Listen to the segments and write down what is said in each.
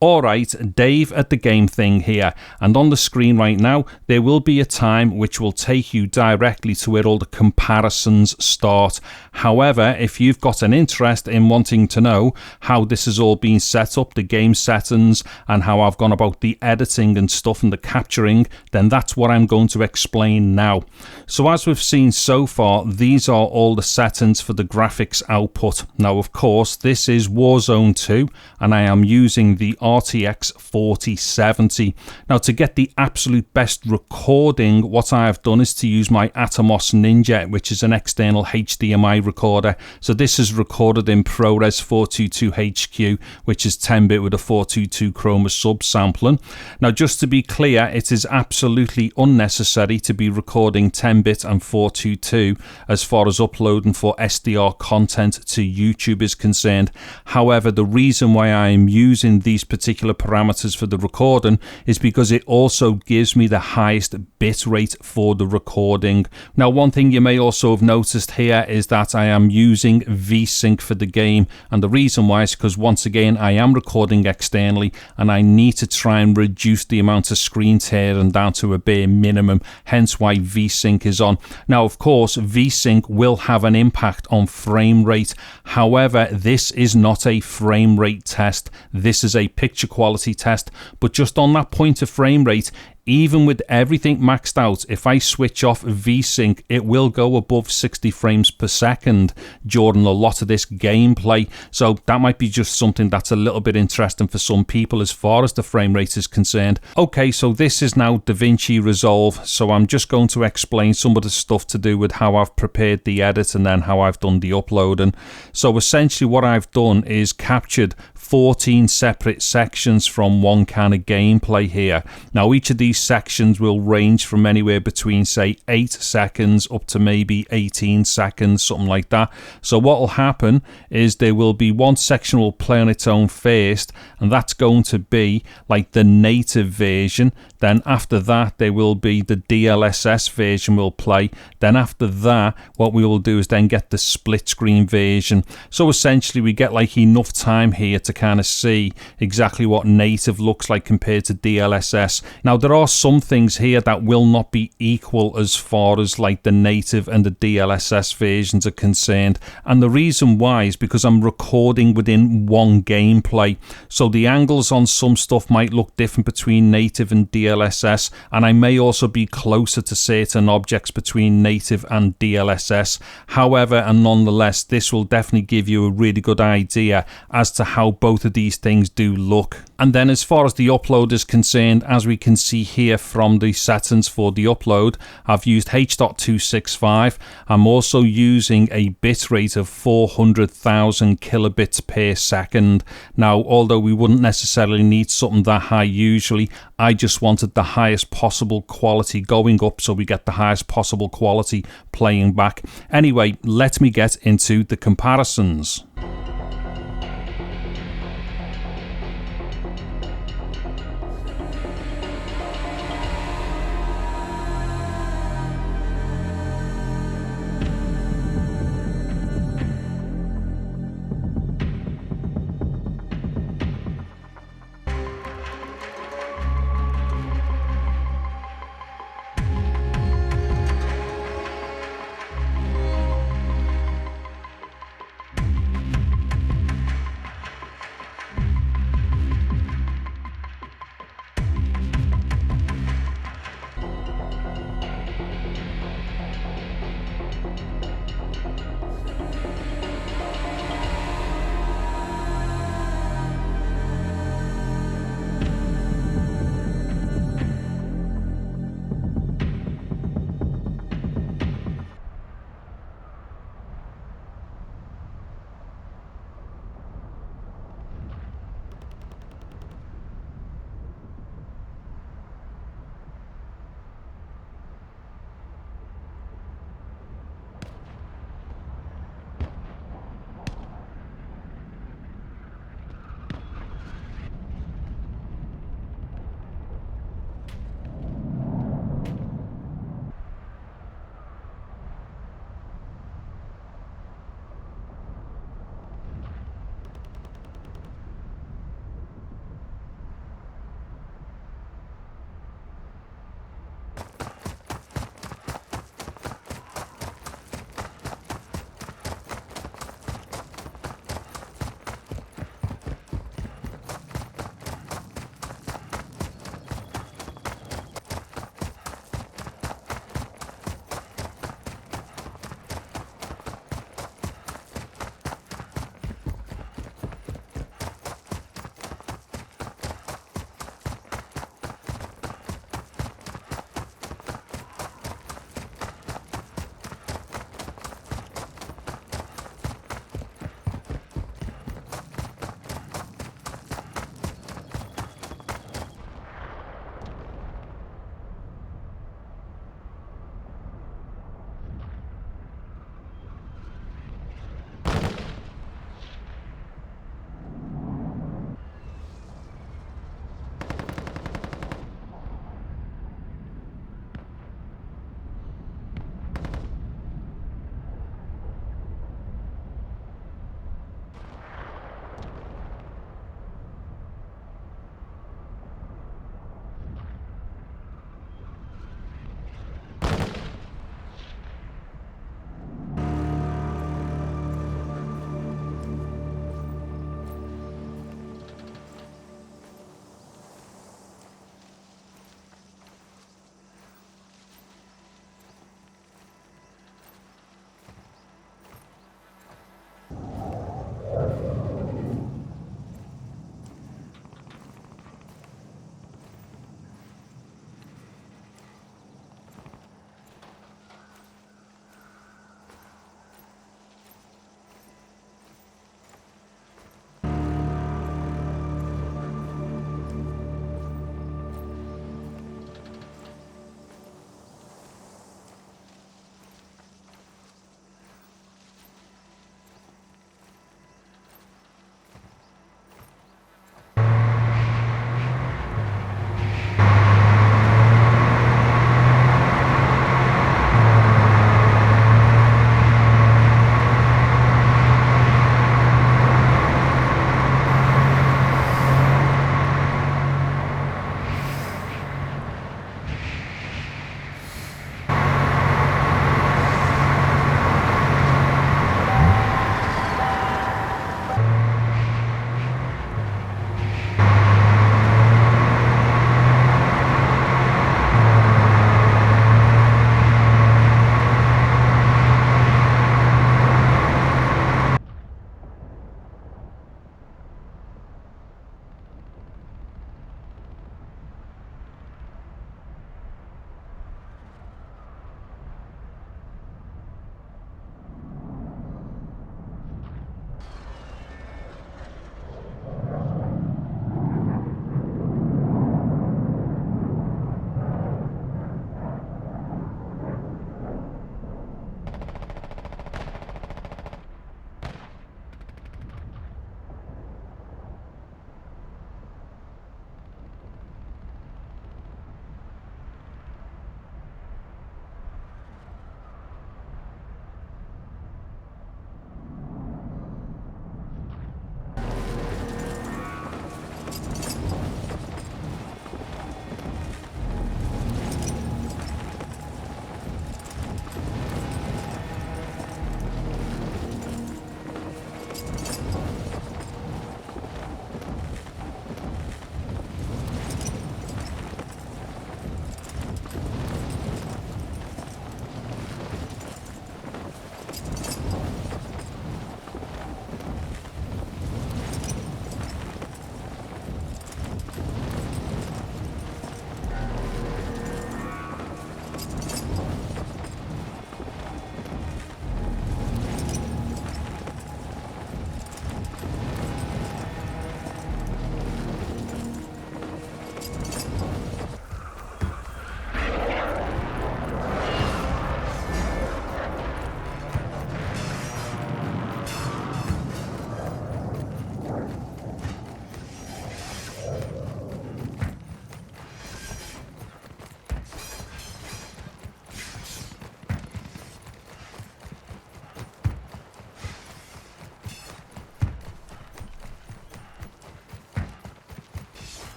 Alright, Dave at the Game Thing here, and on the screen right now there will be a time which will take you directly to where all the comparisons start. However, if you've got an interest in wanting to know how this has all been set up, the game settings, and how I've gone about the editing and stuff and the capturing, then that's what I'm going to explain now. So as we've seen so far, these are all the settings for the graphics output. Now of course this is Warzone 2 and I am using the RTX 4070. Now to get the absolute best recording, what I have done is to use my Atomos Ninja, which is an external HDMI recorder. So this is recorded in ProRes 422HQ, which is 10-bit with a 422 chroma subsampling. Now just to be clear, it is absolutely unnecessary to be recording 10-bit and 422 as far as uploading for SDR content to YouTube is concerned. However, the reason why I am using these particular parameters for the recording is because it also gives me the highest bit rate for the recording. Now one thing you may also have noticed here is that I am using VSync for the game, and the reason why is because once again I am recording externally and I need to try and reduce the amount of screen tearing down to a bare minimum, hence why VSync is on. Now of course VSync will have an impact on frame rate, however this is not a frame rate test, this is a picture quality test. But just on that point of frame rate, even with everything maxed out, if I switch off VSync, it will go above 60 frames per second during a lot of this gameplay. So that might be just something that's a little bit interesting for some people as far as the frame rate is concerned. Okay, so this is now DaVinci Resolve. So I'm just going to explain some of the stuff to do with how I've prepared the edit and then how I've done the uploading. So essentially what I've done is captured 14 separate sections from one kind of gameplay here. Now each of these sections will range from anywhere between say 8 seconds up to maybe 18 seconds, something like that. So what will happen is there will be one section will play on its own first, and that's going to be like the native version. Then after that there will be the DLSS version will play. Then after that what we will do is then get the split screen version. So essentially we get like enough time here to kind of see exactly what native looks like compared to DLSS. Now there are some things here that will not be equal as far as like the native and the DLSS versions are concerned, and the reason why is because I'm recording within one gameplay. So the angles on some stuff might look different between native and DLSS, and I may also be closer to certain objects between native and DLSS. However, and nonetheless, this will definitely give you a really good idea as to how both of these things do look. And then as far as the upload is concerned, as we can see here from the settings for the upload, I've used H.265. I'm also using a bit rate of 400,000 kilobits per second. Now, although we wouldn't necessarily need something that high usually, I just wanted the highest possible quality going up so we get the highest possible quality playing back. Anyway, let me get into the comparisons.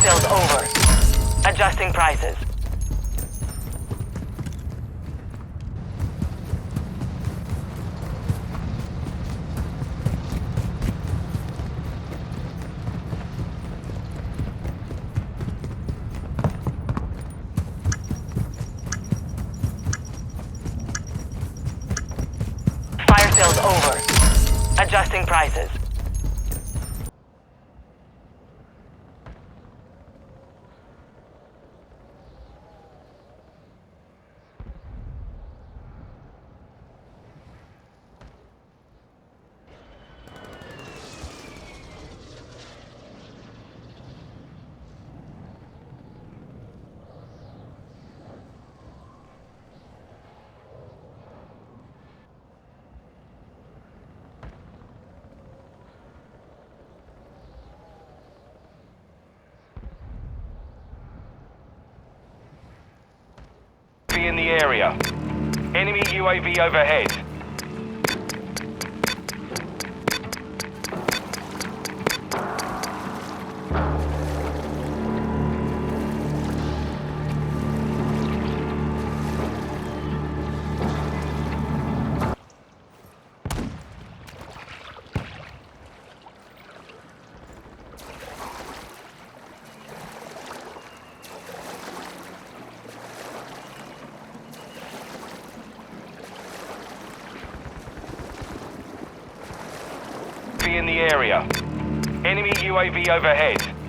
sales over. Adjusting prices. Fire sales over. Adjusting prices. In the area. Enemy UAV overhead. In the area. Enemy UAV overhead.